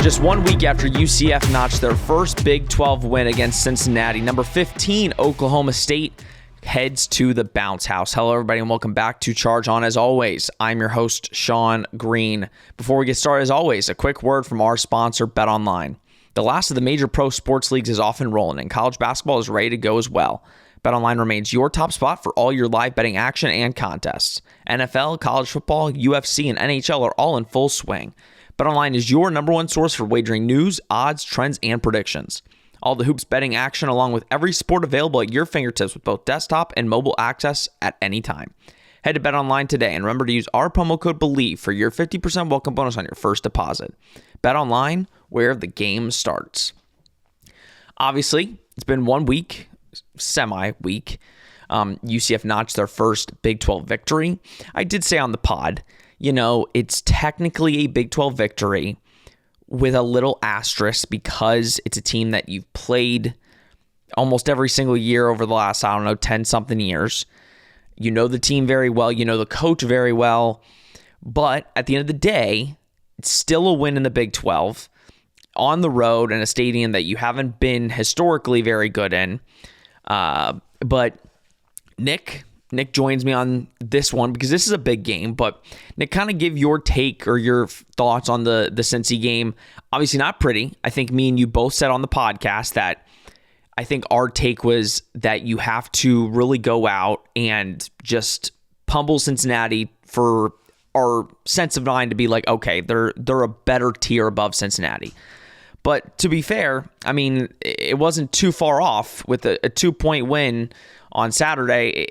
Just 1 week after UCF notched their first Big 12 win against Cincinnati, number 15 Oklahoma State heads to the bounce house. Hello, everybody, and welcome back to Charge On. As always, I'm your host, Sean Green. Before we get started, as always, a quick word from our sponsor, BetOnline. The last of the major pro sports leagues is off and rolling, and college basketball is ready to go as well. BetOnline remains your top spot for all your live betting action and contests. NFL, college football, UFC, and NHL are all in full swing. BetOnline is your number one source for wagering news, odds, trends, and predictions. All the hoops betting action along with every sport available at your fingertips with both desktop and mobile access at any time. Head to BetOnline today and remember to use our promo code BELIEVE for your 50% welcome bonus on your first deposit. BetOnline, where the game starts. Obviously, it's been 1 week, semi-week. UCF notched their first Big 12 victory. I did say on the pod, it's technically a Big 12 victory with a little asterisk because it's a team that you've played almost every single year over the last, 10-something years. You know the team very well. You know the coach very well. But at the end of the day, it's still a win in the Big 12 on the road in a stadium that you haven't been historically very good in. But Nick joins me on this one because this is a big game, but Nick, kind of give your take or your thoughts on the Cincy game. Obviously not pretty. I think me and you both said on the podcast that I think our take was that you have to really go out and just pummel Cincinnati for our sense of mind to be like, okay, they're a better tier above Cincinnati. But to be fair, I mean, it wasn't too far off with a 2-point win on Saturday.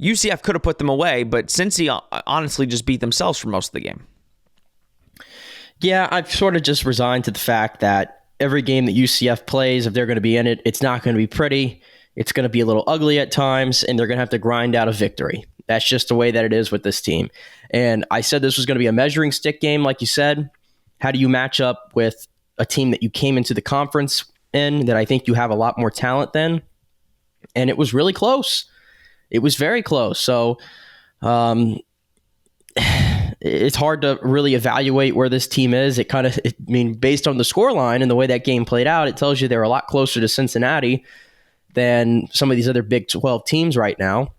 UCF could have put them away, but Cincy honestly just beat themselves for most of the game. Yeah, I've sort of just resigned to the fact that every game that UCF plays, if they're going to be in it, it's not going to be pretty. It's going to be a little ugly at times, and they're going to have to grind out a victory. That's just the way that it is with this team. And I said this was going to be a measuring stick game, like you said. How do you match up with a team that you came into the conference in that I think you have a lot more talent than? And it was really close. It was very close. So it's hard to really evaluate where this team is. Based on the scoreline and the way that game played out, it tells you they're a lot closer to Cincinnati than some of these other Big 12 teams right now.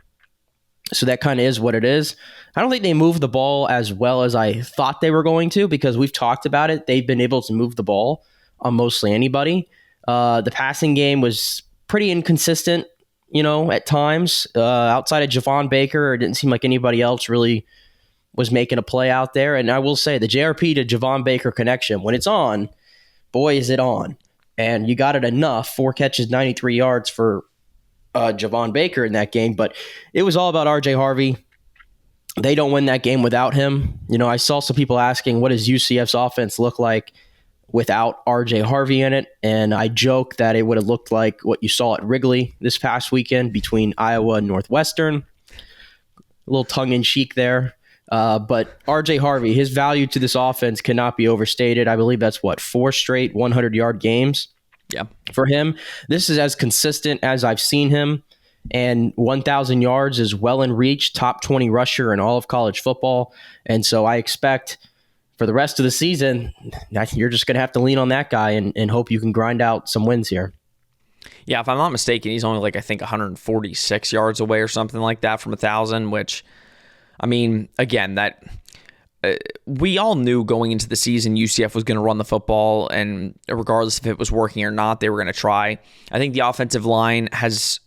So that kind of is what it is. I don't think they moved the ball as well as I thought they were going to because we've talked about it. They've been able to move the ball on mostly anybody. The passing game was pretty inconsistent, at times. Outside of Javon Baker, it didn't seem like anybody else really was making a play out there. And I will say the JRP to Javon Baker connection, when it's on, boy, is it on. And you got it enough. 4 catches, 93 yards for Javon Baker in that game. But it was all about RJ Harvey. They don't win that game without him. I saw some people asking, what does UCF's offense look like without RJ Harvey in it? And I joke that it would have looked like what you saw at Wrigley this past weekend between Iowa and Northwestern. A little tongue-in-cheek there. But RJ Harvey, his value to this offense cannot be overstated. I believe that's 4 straight 100-yard games. Yeah. For him, this is as consistent as I've seen him. And 1,000 yards is well in reach, top 20 rusher in all of college football. And so I expect for the rest of the season, you're just going to have to lean on that guy and hope you can grind out some wins here. Yeah, if I'm not mistaken, he's only 146 yards away or something like that from 1,000, which, I mean, again, that we all knew going into the season UCF was going to run the football, and regardless if it was working or not, they were going to try. I think the offensive line has,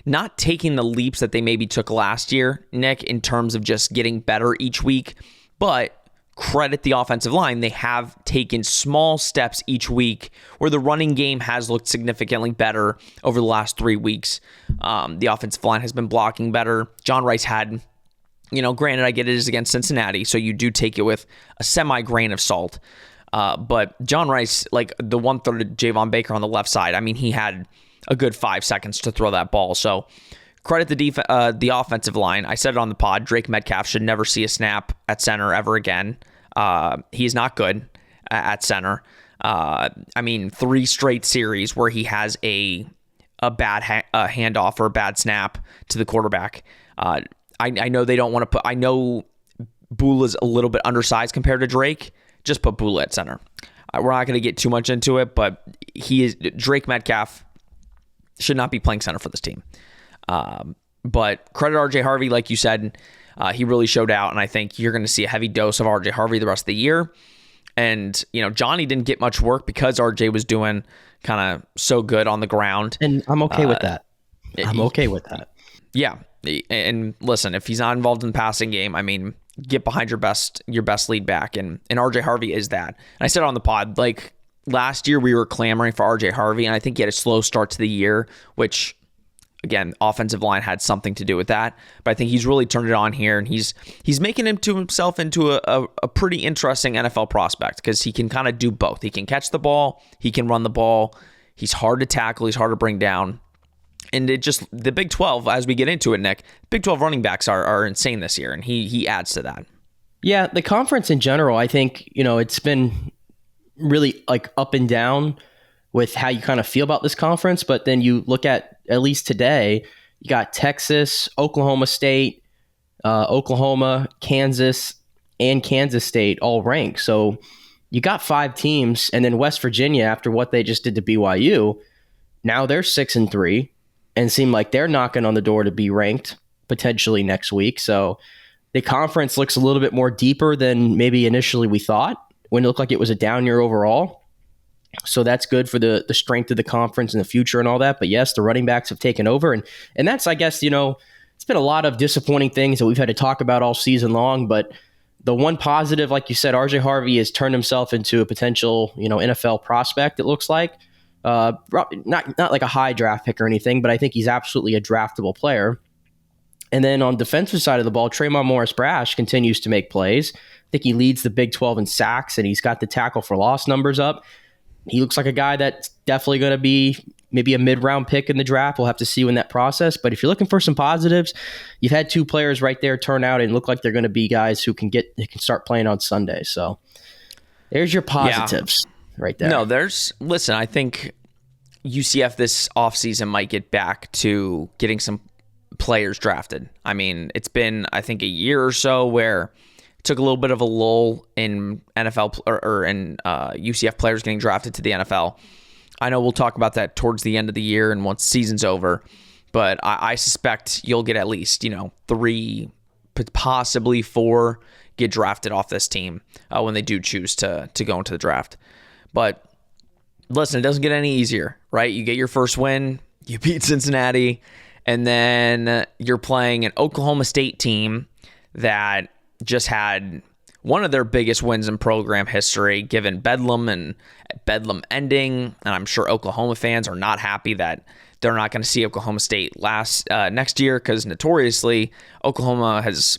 not taking the leaps that they maybe took last year, Nick, in terms of just getting better each week, but credit the offensive line. They have taken small steps each week where the running game has looked significantly better over the last 3 weeks. The offensive line has been blocking better. John Rice had, granted, I get it is against Cincinnati, so you do take it with a semi-grain of salt. But John Rice, the one-third of Javon Baker on the left side, I mean, he had a good 5 seconds to throw that ball. So credit the offensive line. I said it on the pod, Drake Metcalf should never see a snap at center ever again. He's not good at center. 3 straight series where he has a bad handoff or a bad snap to the quarterback. I know they don't want to put... I know Bula's a little bit undersized compared to Drake. just put Bula at center. We're not going to get too much into it, but Drake Metcalf should not be playing center for this team. But credit RJ Harvey, like you said, he really showed out, and I think you're going to see a heavy dose of RJ Harvey the rest of the year. And, Johnny didn't get much work because RJ was doing kind of so good on the ground. And I'm okay with that. I'm okay with that. Yeah. And listen, if he's not involved in the passing game, I mean, get behind your best lead back. And RJ Harvey is that. And I said on the pod, like last year we were clamoring for RJ Harvey, and I think he had a slow start to the year, which again, offensive line had something to do with that. But I think he's really turned it on here, and he's making himself into a pretty interesting NFL prospect because he can kind of do both. He can catch the ball, he can run the ball. He's hard to tackle, he's hard to bring down. And the Big 12, as we get into it, Nick, Big 12 running backs are insane this year, and he adds to that. Yeah, the conference in general, I think, it's been really like up and down with how you kind of feel about this conference. But then you look at least today, you got Texas, Oklahoma State, Oklahoma, Kansas, and Kansas State all ranked. So you got 5 teams, and then West Virginia, after what they just did to BYU, now they're 6-3. And seem like they're knocking on the door to be ranked potentially next week. So the conference looks a little bit more deeper than maybe initially we thought when it looked like it was a down year overall. So that's good for the strength of the conference in the future and all that. But yes, the running backs have taken over. And that's, I guess, it's been a lot of disappointing things that we've had to talk about all season long. But the one positive, like you said, RJ Harvey has turned himself into a potential, NFL prospect, it looks like. Not like a high draft pick or anything, but I think he's absolutely a draftable player. And then on defensive side of the ball, Tremont Morris-Brash continues to make plays. I think he leads the Big 12 in sacks, and he's got the tackle for loss numbers up. He looks like a guy that's definitely going to be maybe a mid-round pick in the draft. We'll have to see in that process. But if you're looking for some positives, you've had 2 players right there turn out and look like they're going to be guys who can start playing on Sunday. So there's your positives. Yeah. Right there. No, listen, I think UCF this offseason might get back to getting some players drafted. I mean, it's been, I think, a year or so where it took a little bit of a lull in NFL or in UCF players getting drafted to the NFL. I know we'll talk about that towards the end of the year and once season's over, but I suspect you'll get at least, 3, possibly 4 get drafted off this team when they do choose to go into the draft. But listen, it doesn't get any easier, right? You get your first win, you beat Cincinnati, and then you're playing an Oklahoma State team that just had one of their biggest wins in program history, given Bedlam and Bedlam ending. And I'm sure Oklahoma fans are not happy that they're not going to see Oklahoma State next year because notoriously Oklahoma has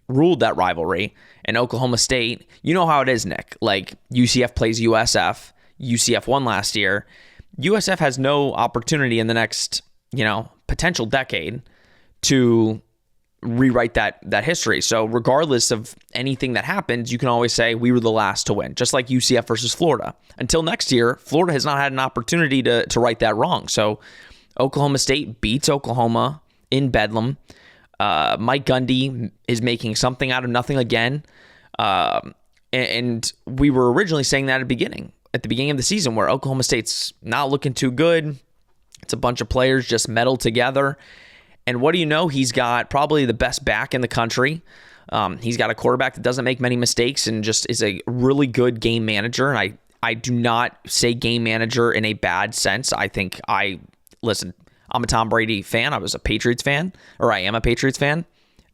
ruled that rivalry. And Oklahoma State, you know how it is, Nick. Like UCF plays USF. UCF won last year. USF has no opportunity in the next, potential decade to rewrite that history. So regardless of anything that happens, you can always say we were the last to win, just like UCF versus Florida. Until next year, Florida has not had an opportunity to right that wrong. So Oklahoma State beats Oklahoma in Bedlam. Mike Gundy is making something out of nothing again. And we were originally saying that at the beginning of the season, where Oklahoma State's not looking too good. It's a bunch of players just meddled together. And what do you know? He's got probably the best back in the country. He's got a quarterback that doesn't make many mistakes and just is a really good game manager. And I do not say game manager in a bad sense. Listen, I'm a Tom Brady fan. I was a Patriots fan, or I am a Patriots fan.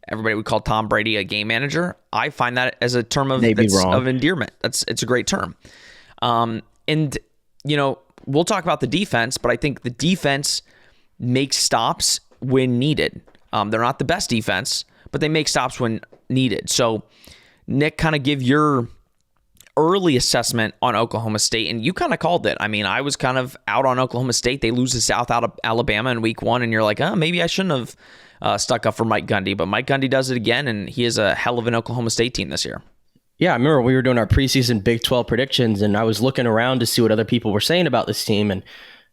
Everybody would call Tom Brady a game manager. I find that as a term of endearment. It's a great term. And we'll talk about the defense, but I think the defense makes stops when needed. They're not the best defense, but they make stops when needed. So, Nick, kind of give your early assessment on Oklahoma State, and you kind of called it. I mean, I was kind of out on Oklahoma State. They lose to South Alabama in week 1, and you're like, maybe I shouldn't have stuck up for Mike Gundy. But Mike Gundy does it again, and he is a hell of an Oklahoma State team this year. Yeah, I remember we were doing our preseason Big 12 predictions, and I was looking around to see what other people were saying about this team, and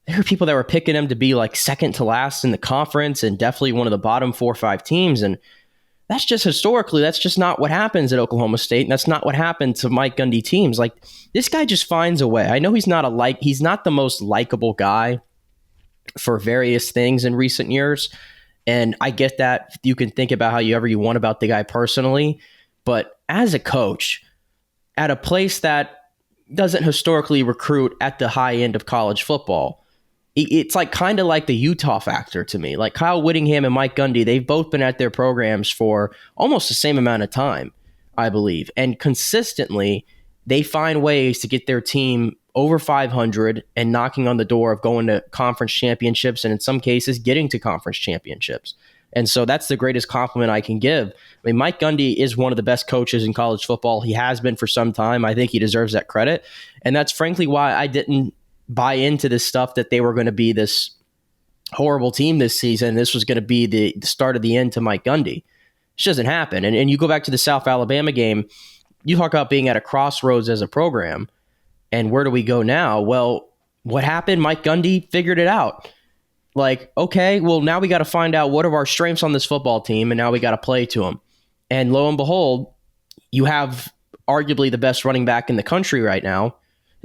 there were people that were picking them to be like second to last in the conference and definitely one of the bottom 4 or 5 teams. And That's just historically, that's just not what happens at Oklahoma State. And that's not what happened to Mike Gundy teams. Like, this guy just finds a way. I know he's not the most likable guy for various things in recent years. And I get that. You can think about however you want about the guy personally. But as a coach, at a place that doesn't historically recruit at the high end of college football, it's like kind of like the Utah factor to me. Like Kyle Whittingham and Mike Gundy, they've both been at their programs for almost the same amount of time, I believe. And consistently, they find ways to get their team over 500 and knocking on the door of going to conference championships, and in some cases, getting to conference championships. And so that's the greatest compliment I can give. I mean, Mike Gundy is one of the best coaches in college football. He has been for some time. I think he deserves that credit. And that's frankly why I didn't buy into this stuff that they were going to be this horrible team this season. This was going to be the start of the end to Mike Gundy. It just doesn't happen. And you go back to the South Alabama game, you talk about being at a crossroads as a program. And where do we go now? Well, what happened? Mike Gundy figured it out. Like, okay, well, now we got to find out what are our strengths on this football team, and now we got to play to them. And lo and behold, you have arguably the best running back in the country right now,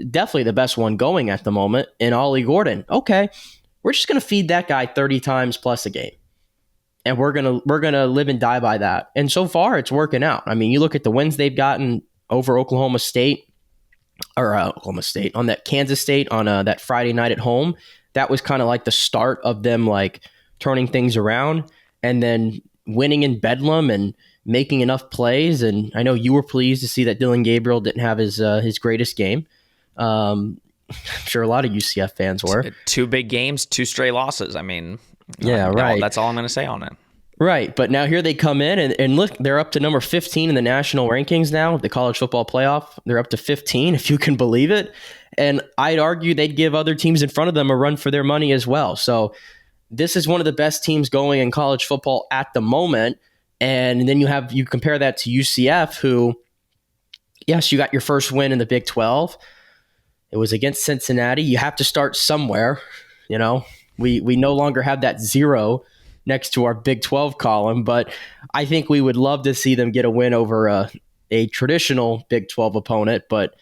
definitely the best one going at the moment, in Ollie Gordon. Okay, we're just going to feed that guy 30 times plus a game. And we're gonna live and die by that. And so far, it's working out. I mean, you look at the wins they've gotten over Oklahoma State, on that Kansas State on that Friday night at home. That was kind of like the start of them like turning things around, and then winning in Bedlam and making enough plays. And I know you were pleased to see that Dylan Gabriel didn't have his greatest game. I'm sure a lot of UCF fans were. 2 big games, 2 stray losses. I mean, yeah, right. That's all I'm going to say on it. Right. But now here they come in and look, they're up to number 15 in the national rankings now, the college football playoff. They're up to 15, if you can believe it. And I'd argue they'd give other teams in front of them a run for their money as well. So this is one of the best teams going in college football at the moment. And then you compare that to UCF, who, yes, you got your first win in the Big 12. It was against Cincinnati. You have to start somewhere. You know, we no longer have that 0 next to our Big 12 column, but I think we would love to see them get a win over a traditional Big 12 opponent, but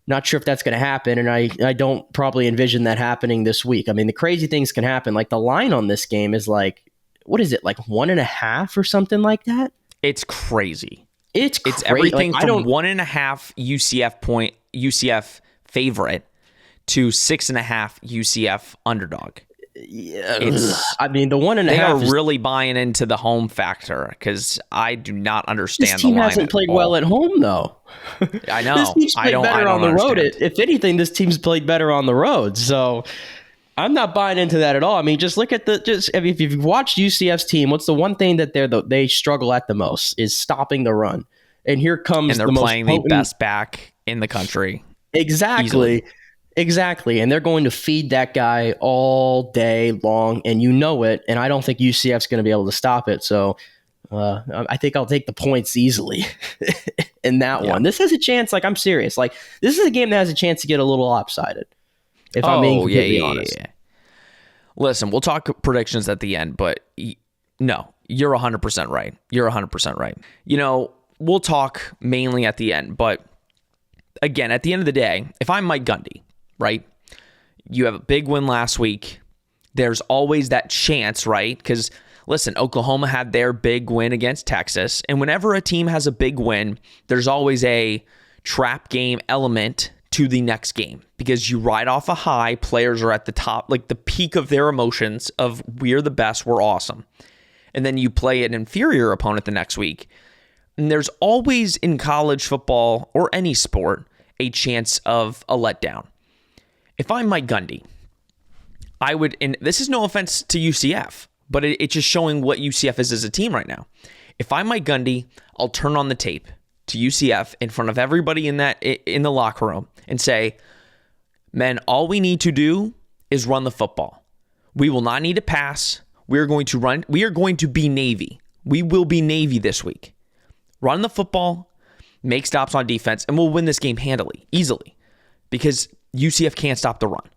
not sure if that's going to happen, and I don't probably envision that happening this week. I mean, the crazy things can happen. Like the line on this game is like, what is it, like 1.5 or something like that? It's crazy. It's everything like, from 1.5 UCF favorite to 6.5 UCF underdog. Yeah, I mean, the 1.5. They are really buying into the home factor because I do not understand. This team the line hasn't played well at home, though. I know. This team's played better on the road. If anything, this team's played better on the road. So I'm not buying into that at all. I mean, just look at if you've watched UCF's team, what's the one thing that they struggle at the most is stopping the run. And here comes and they're playing the best back in the country. Exactly. Easily. Exactly. And they're going to feed that guy all day long, and you know it. And I don't think UCF's going to be able to stop it. So I think I'll take the points easily in that one. This has a chance. Like, I'm serious. Like, this is a game that has a chance to get a little lopsided, if I'm being completely honest. Yeah. Listen, we'll talk predictions at the end, but no, you're 100% right. You're 100% right. You know, we'll talk mainly at the end, but again, at the end of the day, if I'm Mike Gundy, right? You have a big win last week. There's always that chance, right? Because, listen, Oklahoma had their big win against Texas. And whenever a team has a big win, there's always a trap game element to the next game. Because you ride off a high, players are at the top, like the peak of their emotions of we're the best, we're awesome. And then you play an inferior opponent the next week. And there's always in college football or any sport a chance of a letdown. If I'm Mike Gundy, I would, and this is no offense to UCF, but it's just showing what UCF is as a team right now. If I'm Mike Gundy, I'll turn on the tape to UCF in front of everybody in the locker room and say, men, all we need to do is run the football. We will not need to pass. We are going to run. We are going to be Navy. We will be Navy this week. Run the football, make stops on defense, and we'll win this game handily, easily, because UCF can't stop the run.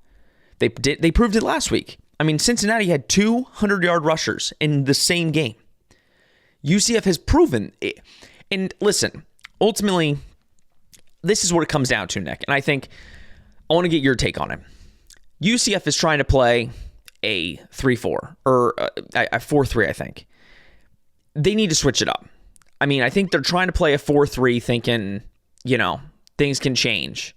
They proved it last week. I mean, Cincinnati had 200-yard rushers in the same game. UCF has proven it. And listen, ultimately, this is what it comes down to, Nick. And I think I want to get your take on it. UCF is trying to play a 3-4 or a 4-3, I think. They need to switch it up. I mean, I think they're trying to play a 4-3 thinking, things can change.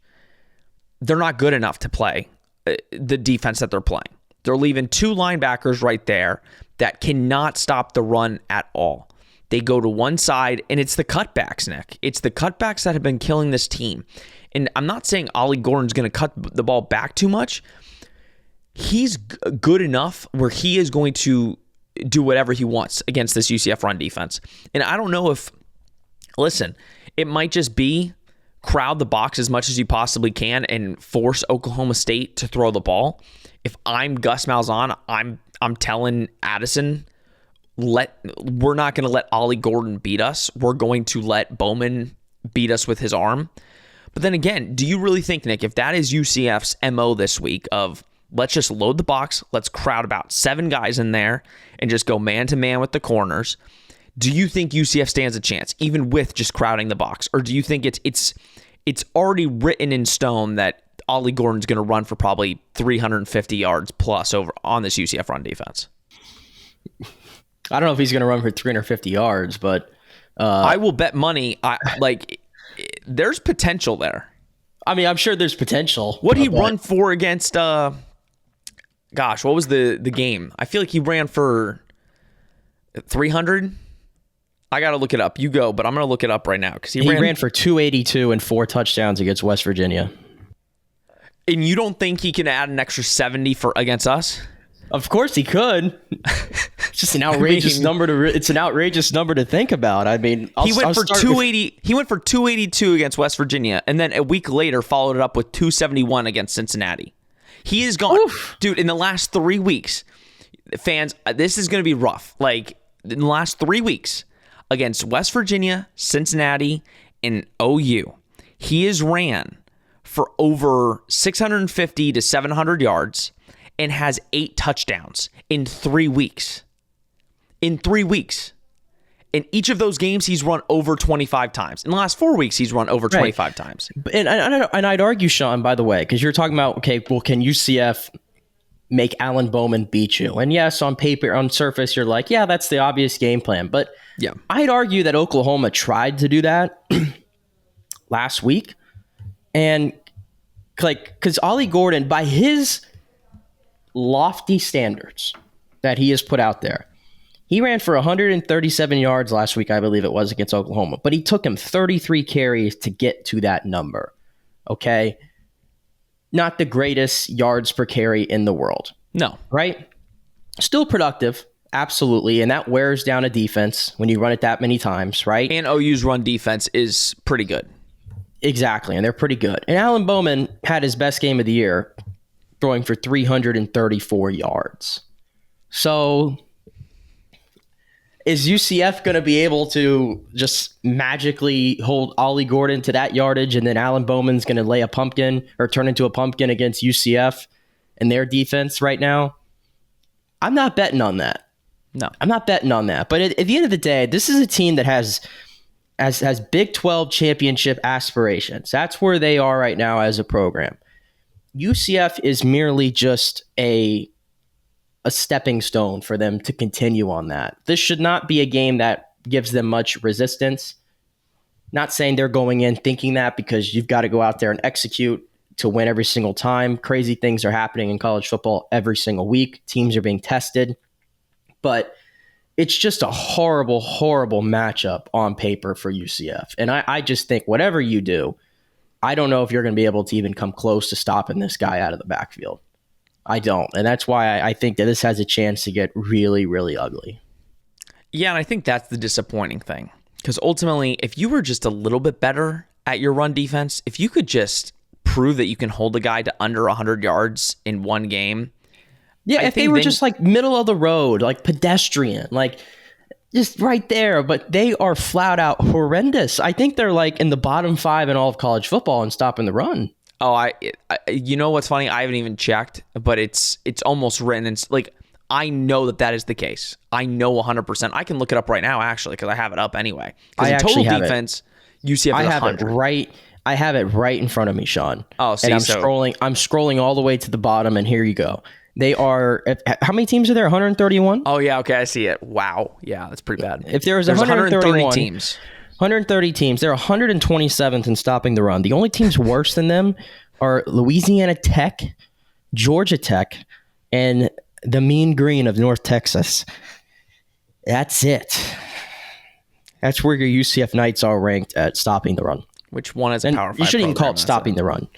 They're not good enough to play the defense that they're playing. They're leaving two linebackers right there that cannot stop the run at all. They go to one side, and it's the cutbacks, Nick. It's the cutbacks that have been killing this team. And I'm not saying Ollie Gordon's going to cut the ball back too much. He's good enough where he is going to do whatever he wants against this UCF run defense. And I don't know if, listen, it might just be crowd the box as much as you possibly can and force Oklahoma State to throw the ball. If I'm Gus Malzahn, I'm telling Addison, we're not going to let Ollie Gordon beat us. We're going to let Bowman beat us with his arm. But then again, do you really think, Nick, if that is UCF's MO this week of let's just load the box, let's crowd about 7 guys in there and just go man-to-man with the corners, do you think UCF stands a chance, even with just crowding the box? Or do you think it's already written in stone that Ollie Gordon's going to run for probably 350 yards plus over on this UCF run defense? I don't know if he's going to run for 350 yards, but I will bet money. There's potential there. I mean, I'm sure there's potential. What did he run for against? What was the game? I feel like he ran for 300. I got to look it up. You go, but I'm going to look it up right now because he ran for 282 and 4 touchdowns against West Virginia. And you don't think he can add an extra 70 against us? Of course he could. It's just an outrageous number it's an outrageous number to think about. I mean, he went for 280. He went for 282 against West Virginia, and then a week later followed it up with 271 against Cincinnati. He is gone, dude. In the last 3 weeks, fans, this is going to be rough. Like in the last 3 weeks against West Virginia, Cincinnati, and OU, he has ran for over 650 to 700 yards. And has 8 touchdowns in 3 weeks. In 3 weeks. In each of those games, he's run over 25 times. In the last 4 weeks, he's run over 25 times. And I'd argue, Sean, by the way, because you're talking about, okay, well, can UCF make Alan Bowman beat you? And yes, on paper, on surface, you're like, yeah, that's the obvious game plan. But yeah, I'd argue that Oklahoma tried to do that last week. And because Ollie Gordon, by his lofty standards that he has put out there, he ran for 137 yards last week, I believe it was, against Oklahoma, but he took him 33 carries to get to that number. Okay. Not the greatest yards per carry in the world. No. Right? Still productive. Absolutely. And that wears down a defense when you run it that many times, right? And OU's run defense is pretty good. Exactly. And they're pretty good. And Alan Bowman had his best game of the year, throwing for 334 yards. So is UCF going to be able to just magically hold Ollie Gordon to that yardage, and then Alan Bowman's going to lay a pumpkin or turn into a pumpkin against UCF and their defense right now? I'm not betting on that. No. I'm not betting on that. But at the end of the day, this is a team that has Big 12 championship aspirations. That's where they are right now as a program. UCF is merely just a stepping stone for them to continue on that. This should not be a game that gives them much resistance. Not saying they're going in thinking that, because you've got to go out there and execute to win every single time. Crazy things are happening in college football every single week. Teams are being tested. But it's just a horrible, horrible matchup on paper for UCF. And I just think whatever you do, I don't know if you're going to be able to even come close to stopping this guy out of the backfield. I don't. And that's why I think that this has a chance to get really, really ugly. Yeah, and I think that's the disappointing thing. Because ultimately, if you were just a little bit better at your run defense, if you could just prove that you can hold a guy to under 100 yards in one game. Yeah, if they were just like middle of the road, like pedestrian, like just right there, but they are flat out horrendous. I think they're like in the bottom 5 in all of college football in stopping the run. Oh, you know what's funny? I haven't even checked, but it's almost written. It's like I know that is the case. I know 100%. I can look it up right now, actually, because I have it up anyway. I Because in actually total have defense, UCF is 100. I have it right in front of me, Sean. Oh, see, and I'm so scrolling all the way to the bottom, and here you go. They are. How many teams are there? 131. Oh yeah, okay, I see it. Wow, yeah, that's pretty bad. If there's 130 teams, 130 teams, they're 127th in stopping the run. The only teams worse than them are Louisiana Tech, Georgia Tech, and the Mean Green of North Texas. That's it. That's where your UCF Knights are ranked at stopping the run. Which one is a Power 5 You shouldn't even call it program, stopping the run,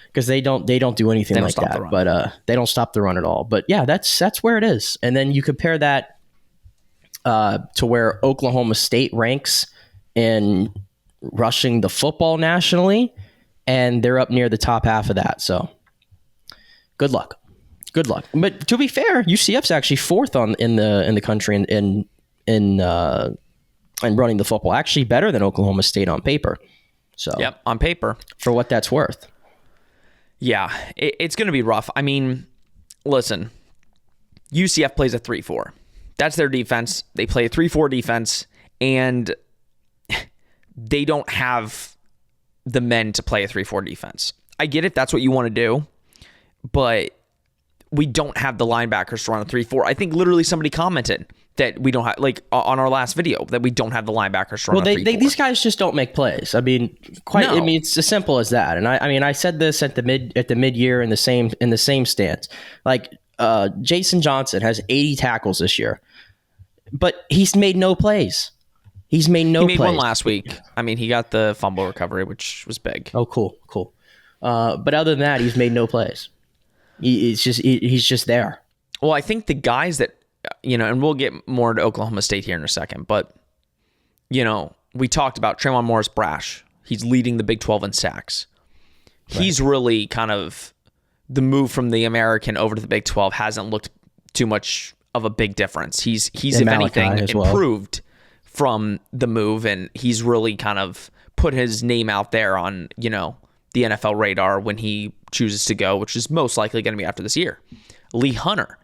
because they don't do anything like that. But they don't stop the run at all. But yeah, that's where it is. And then you compare that to where Oklahoma State ranks in rushing the football nationally, and they're up near the top half of that. So good luck. But to be fair, UCF's actually fourth in the country in running the football. Actually better than Oklahoma State on paper. So yep, on paper, for what that's worth. Yeah, it's going to be rough. I mean, listen, UCF plays a 3-4. That's their defense. They play a 3-4 defense, and they don't have the men to play a 3-4 defense. I get it. That's what you want to do, but we don't have the linebackers to run a 3-4. I think literally somebody commented that we don't have, like on our last video, that we don't have the linebackers to run a 3-4. These guys just don't make plays. I mean, it's as simple as that. And I said this at the mid-year in the same stance. Like Jason Johnson has 80 tackles this year, but he's made no plays. He made one last week. I mean, he got the fumble recovery, which was big. Oh, cool. But other than that, he's made no plays. He's just there. Well, I think the guys that, and we'll get more into Oklahoma State here in a second, but, we talked about Tremont Morris-Brash. He's leading the Big 12 in sacks. Right. He's really kind of, the move from the American over to the Big 12 hasn't looked too much of a big difference. He's if anything, improved from the move, and he's really kind of put his name out there on, the NFL radar when he chooses to go, which is most likely going to be after this year. Lee Hunter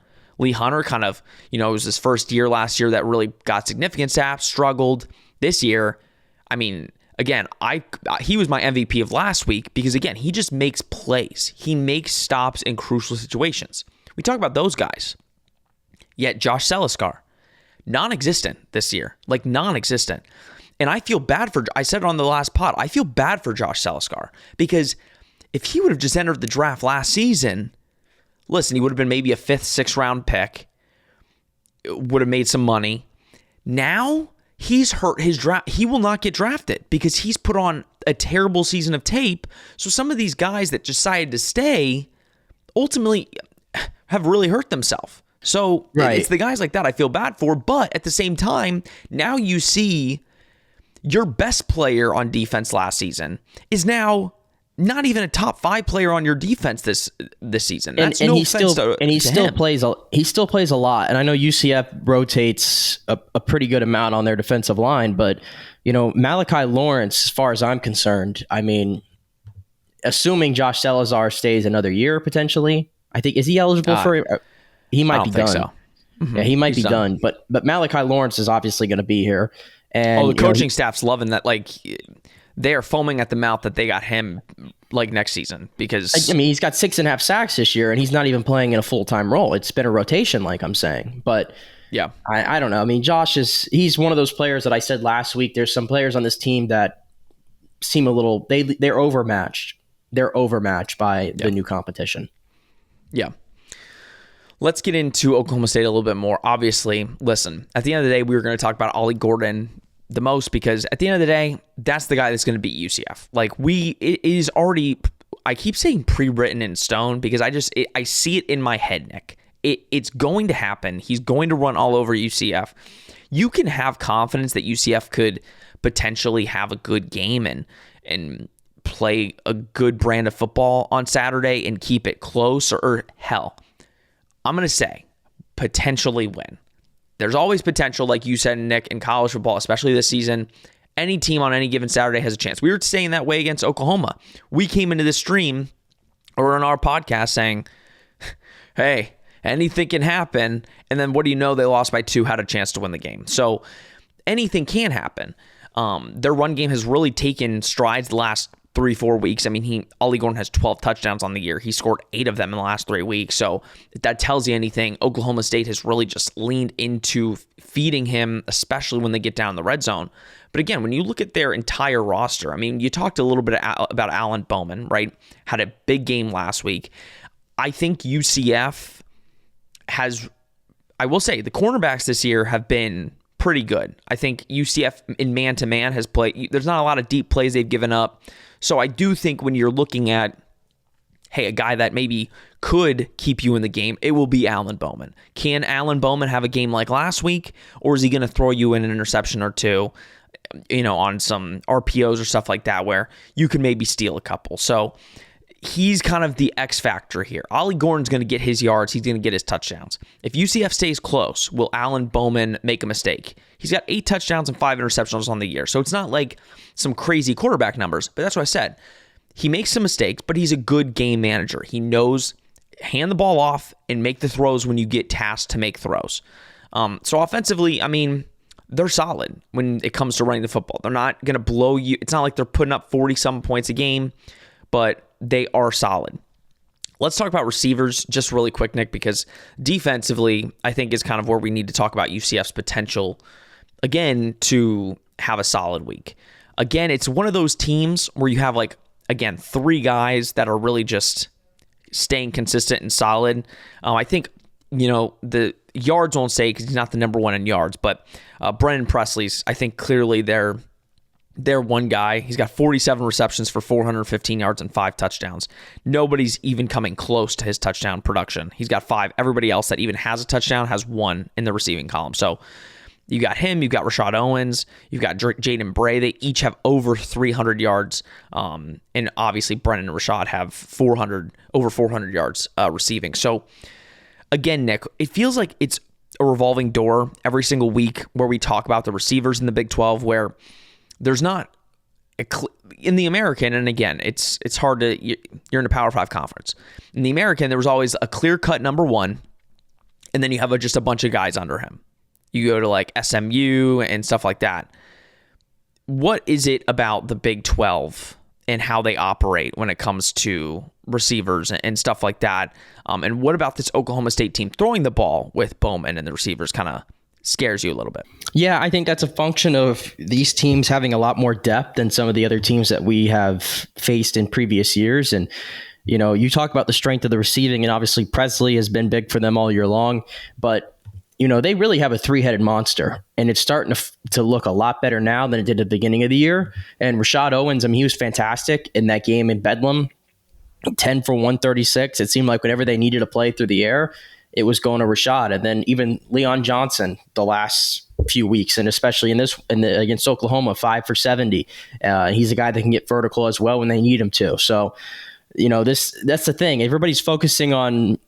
kind of, it was his first year last year that really got significant snaps, struggled. This year, I mean, again, he was my MVP of last week because, again, he just makes plays. He makes stops in crucial situations. We talk about those guys. Yet Josh Seliskar, non-existent this year, like non-existent. And I feel bad I said it on the last pod, I feel bad for Josh Seliskar because if he would have just entered the draft last season, listen, he would have been maybe a 5th, 6th round pick, would have made some money. Now he's hurt his draft. He will not get drafted because he's put on a terrible season of tape. So some of these guys that decided to stay ultimately have really hurt themselves. So It's the guys like that I feel bad for. But at the same time, now you see your best player on defense last season is now not even a top 5 player on your defense this season. That's he still plays a lot. And I know UCF rotates a pretty good amount on their defensive line, but Malachi Lawrence, as far as I'm concerned, I mean, assuming Josh Salazar stays another year potentially, I think, is he eligible for? He might be done. So. Mm-hmm. Yeah, he might be done. But Malachi Lawrence is obviously going to be here. And the coaching staff's loving that. Like, they are foaming at the mouth that they got him like next season because, I mean, he's got 6.5 sacks this year, and he's not even playing in a full-time role. It's been a rotation, like I'm saying. But yeah, I don't know. I mean, Josh he's one of those players that I said last week. There's some players on this team that seem a little they're overmatched. They're overmatched by the new competition. Yeah. Let's get into Oklahoma State a little bit more. Obviously, listen, at the end of the day, we were going to talk about Ollie Gordon the most because at the end of the day, that's the guy that's going to beat UCF. Like it is already, I keep saying pre-written in stone because I see it in my head, Nick. It's going to happen. He's going to run all over UCF. You can have confidence that UCF could potentially have a good game and play a good brand of football on Saturday and keep it close or hell, I'm going to say potentially win. There's always potential, like you said, Nick, in college football, especially this season. Any team on any given Saturday has a chance. We were saying that way against Oklahoma. We came into this stream or on our podcast saying, hey, anything can happen. And then what do you know? They lost by 2, had a chance to win the game. So anything can happen. Their run game has really taken strides the last 3-4 weeks. I mean, Ollie Gordon has 12 touchdowns on the year. He scored 8 of them in the last 3 weeks. So if that tells you anything, Oklahoma State has really just leaned into feeding him, especially when they get down the red zone. But again, when you look at their entire roster, I mean, you talked a little bit about Alan Bowman, right? Had a big game last week. I think UCF I will say, the cornerbacks this year have been pretty good. I think UCF in man-to-man has played. There's not a lot of deep plays they've given up. So I do think when you're looking at, hey, a guy that maybe could keep you in the game, it will be Alan Bowman. Can Alan Bowman have a game like last week, or is he going to throw you in an interception or two, on some RPOs or stuff like that where you can maybe steal a couple? So he's kind of the X factor here. Ollie Gordon's going to get his yards. He's going to get his touchdowns. If UCF stays close, will Alan Bowman make a mistake? He's got 8 touchdowns and 5 interceptions on the year. So it's not like some crazy quarterback numbers, but that's what I said. He makes some mistakes, but he's a good game manager. He knows hand the ball off and make the throws when you get tasked to make throws. So offensively, I mean, they're solid when it comes to running the football. They're not going to blow you. It's not like they're putting up 40-some points a game, but they are solid. Let's talk about receivers just really quick, Nick, because defensively, I think is kind of where we need to talk about UCF's potential, again, to have a solid week. Again, it's one of those teams where you have, 3 guys that are really just staying consistent and solid. I think, the yards won't say because he's not the number 1 in yards, but Brennan Presley's, I think, clearly they're one guy. He's got 47 receptions for 415 yards and 5 touchdowns. Nobody's even coming close to his touchdown production. He's got 5. Everybody else that even has a touchdown has 1 in the receiving column. So you got him, you've got Rashad Owens, you've got Jaden Bray. They each have over 300 yards. And obviously Brennan and Rashad have over 400 yards receiving. So again, Nick, it feels like it's a revolving door every single week where we talk about the receivers in the Big 12, where there's not in the American, and again, it's hard to, you're in a Power 5 conference. In the American, there was always a clear-cut number 1, and then you have just a bunch of guys under him. You go to SMU and stuff like that. What is it about the Big 12 and how they operate when it comes to receivers and stuff like that? And what about this Oklahoma State team throwing the ball with Bowman and the receivers kind of scares you a little bit? Yeah, I think that's a function of these teams having a lot more depth than some of the other teams that we have faced in previous years. And, you talk about the strength of the receiving, and obviously Presley has been big for them all year long, but they really have a 3-headed monster, and it's starting to look a lot better now than it did at the beginning of the year. And Rashad Owens, he was fantastic in that game in Bedlam, 10 for 136. It seemed like whenever they needed a play through the air, it was going to Rashad. And then even Leon Johnson the last few weeks, and especially against Oklahoma, 5 for 70. He's a guy that can get vertical as well when they need him to. So, that's the thing. Everybody's focusing on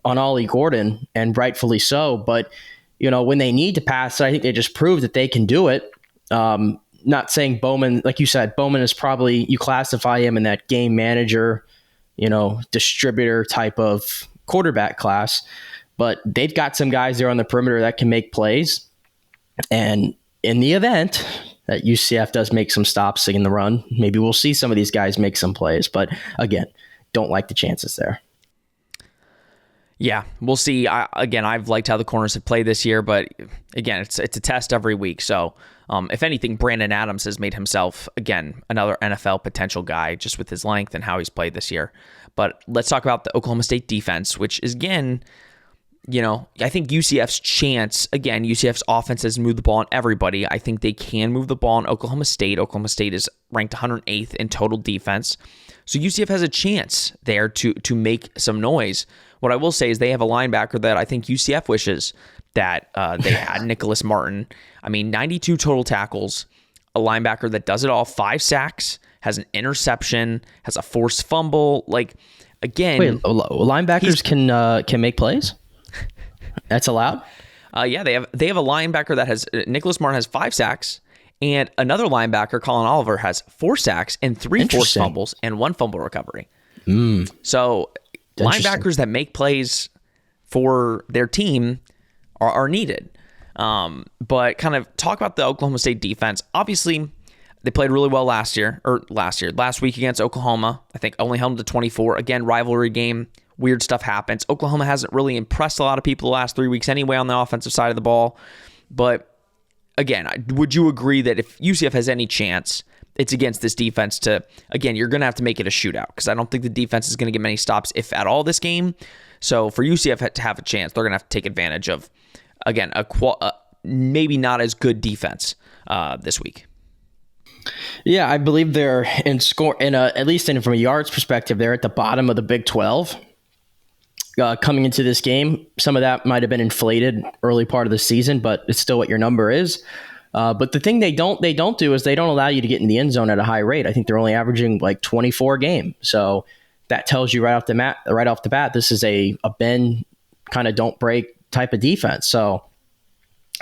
Ollie Gordon, and rightfully so. But, when they need to pass, I think they just proved that they can do it. Not saying Bowman, like you said, Bowman is probably, you classify him in that game manager, distributor type of quarterback class, but they've got some guys there on the perimeter that can make plays. And in the event that UCF does make some stops in the run, maybe we'll see some of these guys make some plays. But again, don't like the chances there. Yeah, we'll see. I've liked how the corners have played this year, but again, it's a test every week. So if anything, Brandon Adams has made himself, again, another NFL potential guy just with his length and how he's played this year. But let's talk about the Oklahoma State defense, which is, again, I think UCF's chance, again, UCF's offense has moved the ball on everybody. I think they can move the ball on Oklahoma State. Oklahoma State is ranked 108th in total defense. So UCF has a chance there to make some noise. What I will say is they have a linebacker that I think UCF wishes that they had, Nicholas Martin. 92 total tackles, a linebacker that does it all, 5 sacks, has an interception, has a forced fumble. Again, wait, linebackers can make plays? That's allowed? Yeah, they have a linebacker that has Nicholas Martin has 5 sacks, and another linebacker, Colin Oliver, has 4 sacks and 3 forced fumbles and 1 fumble recovery. So linebackers that make plays, for their team are needed. But kind of talk about the Oklahoma State defense. Obviously, they played really well last week against Oklahoma. I think only held them to 24. Again, rivalry game. Weird stuff happens. Oklahoma hasn't really impressed a lot of people the last 3 weeks anyway on the offensive side of the ball. But again, would you agree that if UCF has any chance, it's against this defense again, you're going to have to make it a shootout because I don't think the defense is going to get many stops, if at all, this game. So for UCF to have a chance, they're going to have to take advantage of, again, maybe not as good defense this week. Yeah, I believe they're in score, at least from a yards perspective, they're at the bottom of the Big 12. Coming into this game, some of that might have been inflated early part of the season, but it's still what your number is. But the thing they don't do is they don't allow you to get in the end zone at a high rate. I think they're only averaging like 24 a game. So that tells you right off the bat, this is a bend kind of don't break type of defense. So,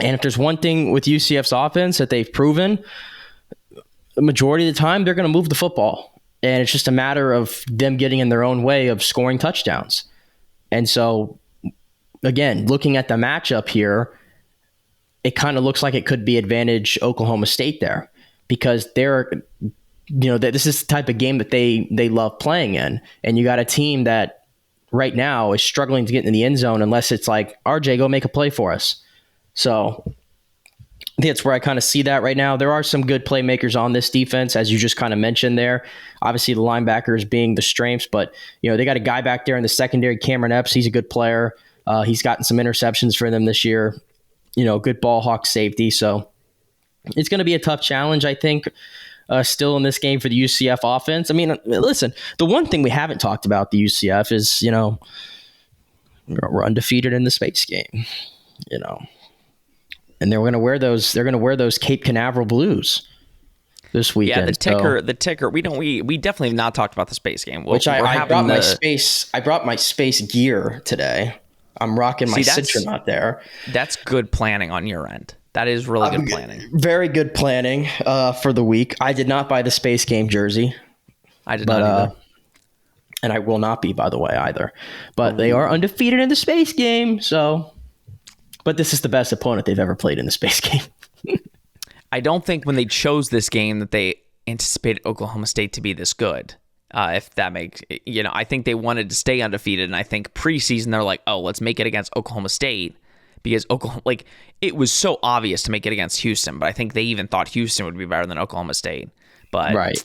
and if there's one thing with UCF's offense that they've proven, the majority of the time they're going to move the football, and it's just a matter of them getting in their own way of scoring touchdowns. And so, again, looking at the matchup here, it kind of looks like it could be advantage Oklahoma State there because this is the type of game that they love playing in. And you got a team that right now is struggling to get in the end zone unless it's like, RJ, go make a play for us. So I think that's where I kind of see that right now. There are some good playmakers on this defense, as you just kind of mentioned there. Obviously, the linebackers being the strengths, but they got a guy back there in the secondary, Cameron Epps. He's a good player. He's gotten some interceptions for them this year. Good ball hawk safety. So it's going to be a tough challenge, I think, still in this game for the UCF offense. I mean, listen, the one thing we haven't talked about the UCF is, we're undefeated in the space game, and they're going to wear those Cape Canaveral blues this weekend. Yeah, the ticker. We definitely have not talked about the space game. I brought my space gear today. I'm rocking my Citronaut there. That's good planning on your end. That is really good planning. Very good planning for the week. I did not buy the space game jersey. I did not either. And I will not be, by the way, either. But they are undefeated in the space game, so... But this is the best opponent they've ever played in the space game. I don't think when they chose this game that they anticipated Oklahoma State to be this good. If that makes, I think they wanted to stay undefeated. And I think preseason, they're like, oh, let's make it against Oklahoma State because it was so obvious to make it against Houston. But I think they even thought Houston would be better than Oklahoma State. But right.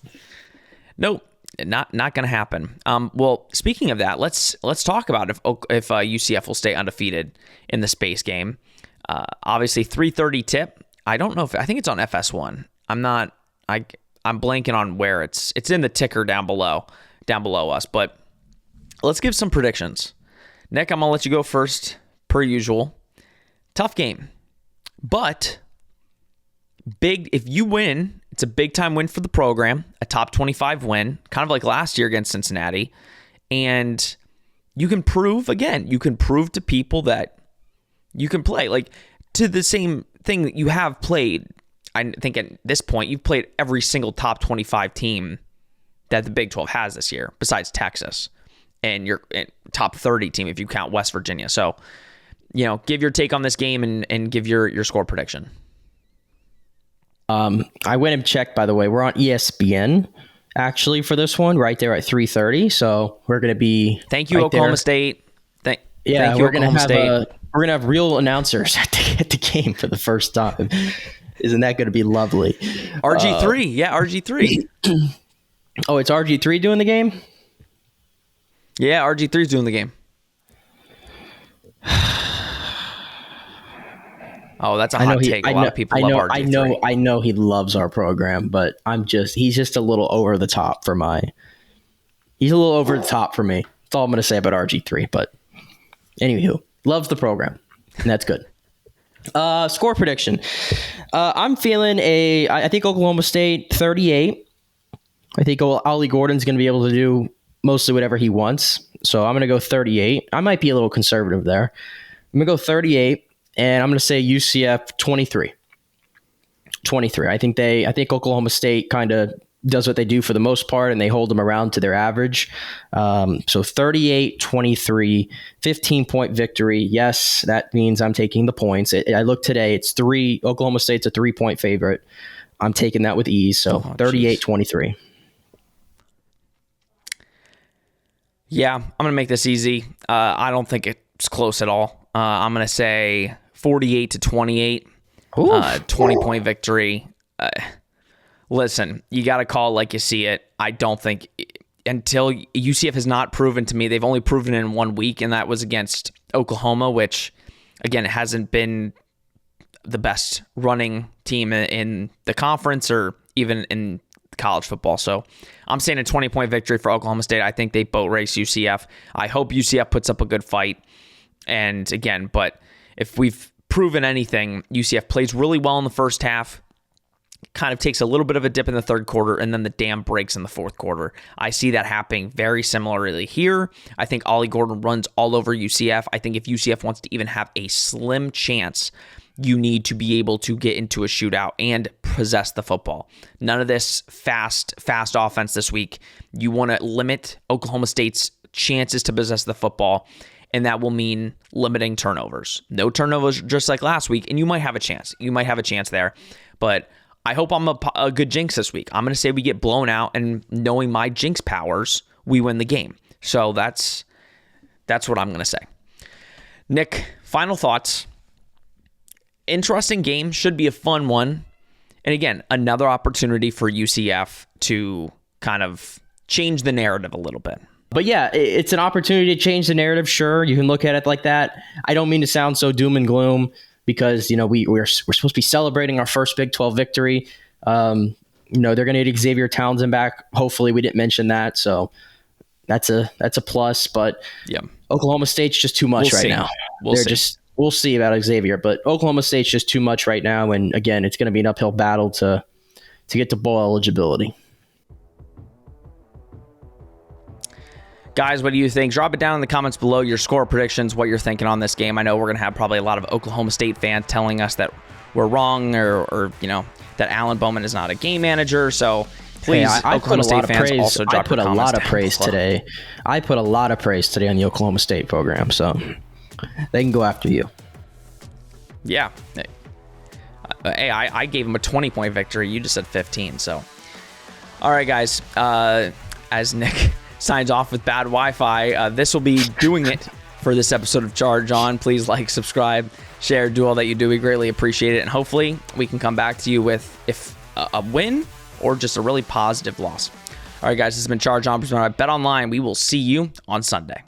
Nope. Not going to happen. Well, speaking of that, let's talk about if UCF will stay undefeated in the space game. Obviously, 3:30 tip. I don't know I think it's on FS1. I'm blanking on where it's in the ticker down below us. But let's give some predictions. Nick, I'm gonna let you go first, per usual. Tough game, but big. If you win, it's a big time win for the program, a top 25 win, kind of like last year against Cincinnati. And you can prove to people that you can play to the same thing that you have played. I think at this point, you've played every single top 25 team that the Big 12 has this year, besides Texas, and your top 30 team if you count West Virginia. So, give your take on this game and give your score prediction. I went and checked, by the way. We're on ESPN, actually, for this one, right there at 3:30. So we're going to be... Thank you, Oklahoma State. Thank you, we're going Oklahoma State. We're going to have real announcers at the game for the first time. Isn't that going to be lovely? RG3. RG3. Oh, it's RG3 doing the game? Yeah, RG3's doing the game. Oh, that's a hot take. A lot of people love RG3. I know he loves our program, but he's just a little over the top for me. That's all I'm going to say about RG3, but anywho, loves the program, and that's good. Score prediction. I'm feeling I think Oklahoma State 38. I think Ollie Gordon's going to be able to do mostly whatever he wants. So I'm going to go 38. I might be a little conservative there. I'm going to go 38. And I'm going to say UCF 23. I think Oklahoma State kind of does what they do for the most part, and they hold them around to their average. So 38-23, 15-point victory. Yes, that means I'm taking the points. I looked today, it's Oklahoma State's a 3-point favorite. I'm taking that with ease. So 38-23. Yeah, I'm going to make this easy. I don't think it's close at all. I'm going to say 48-28, 20-point victory. Listen, you got to call it like you see it. I don't think until UCF has not proven to me, they've only proven in 1 week, and that was against Oklahoma, which, again, hasn't been the best running team in the conference or even in college football. So I'm saying a 20-point victory for Oklahoma State. I think they boat race UCF. I hope UCF puts up a good fight. And again, but if we've proven anything, UCF plays really well in the first half, kind of takes a little bit of a dip in the third quarter, and then the dam breaks in the fourth quarter. I see that happening very similarly here. I think Ollie Gordon runs all over UCF. I think if UCF wants to even have a slim chance, you need to be able to get into a shootout and possess the football. None of this fast offense this week. You want to limit Oklahoma State's chances to possess the football, and that will mean limiting turnovers. No turnovers just like last week, and you might have a chance. You might have a chance there, but I hope I'm a good jinx this week. I'm going to say we get blown out, and knowing my jinx powers, we win the game. So that's what I'm going to say. Nick, final thoughts. Interesting game, should be a fun one. And again, another opportunity for UCF to kind of change the narrative a little bit. But yeah, it's an opportunity to change the narrative. Sure, you can look at it like that. I don't mean to sound so doom and gloom because, we're supposed to be celebrating our first Big 12 victory. They're going to get Xavier Townsend back. Hopefully we didn't mention that. So that's a plus, but yeah, Oklahoma State's just too much right now. We'll see about Xavier, but Oklahoma State's just too much right now. And again, it's going to be an uphill battle to get to bowl eligibility. Guys, what do you think? Drop it down in the comments below, your score predictions, what you're thinking on this game. I know we're going to have probably a lot of Oklahoma State fans telling us that we're wrong or that Alan Bowman is not a game manager. So please, Oklahoma State fans, also drop your comments. I put a lot of praise today. I put a lot of praise today on the Oklahoma State program. So they can go after you. Yeah. Hey, I gave him a 20-point victory. You just said 15. So, all right, guys. As Nick signs off with bad Wi-Fi, this will be doing it for this episode of Charge On. Please like, subscribe, share, do all that you do. We greatly appreciate it. And hopefully we can come back to you with a win or just a really positive loss. All right, guys. This has been Charge On presented by Bet Online. We will see you on Sunday.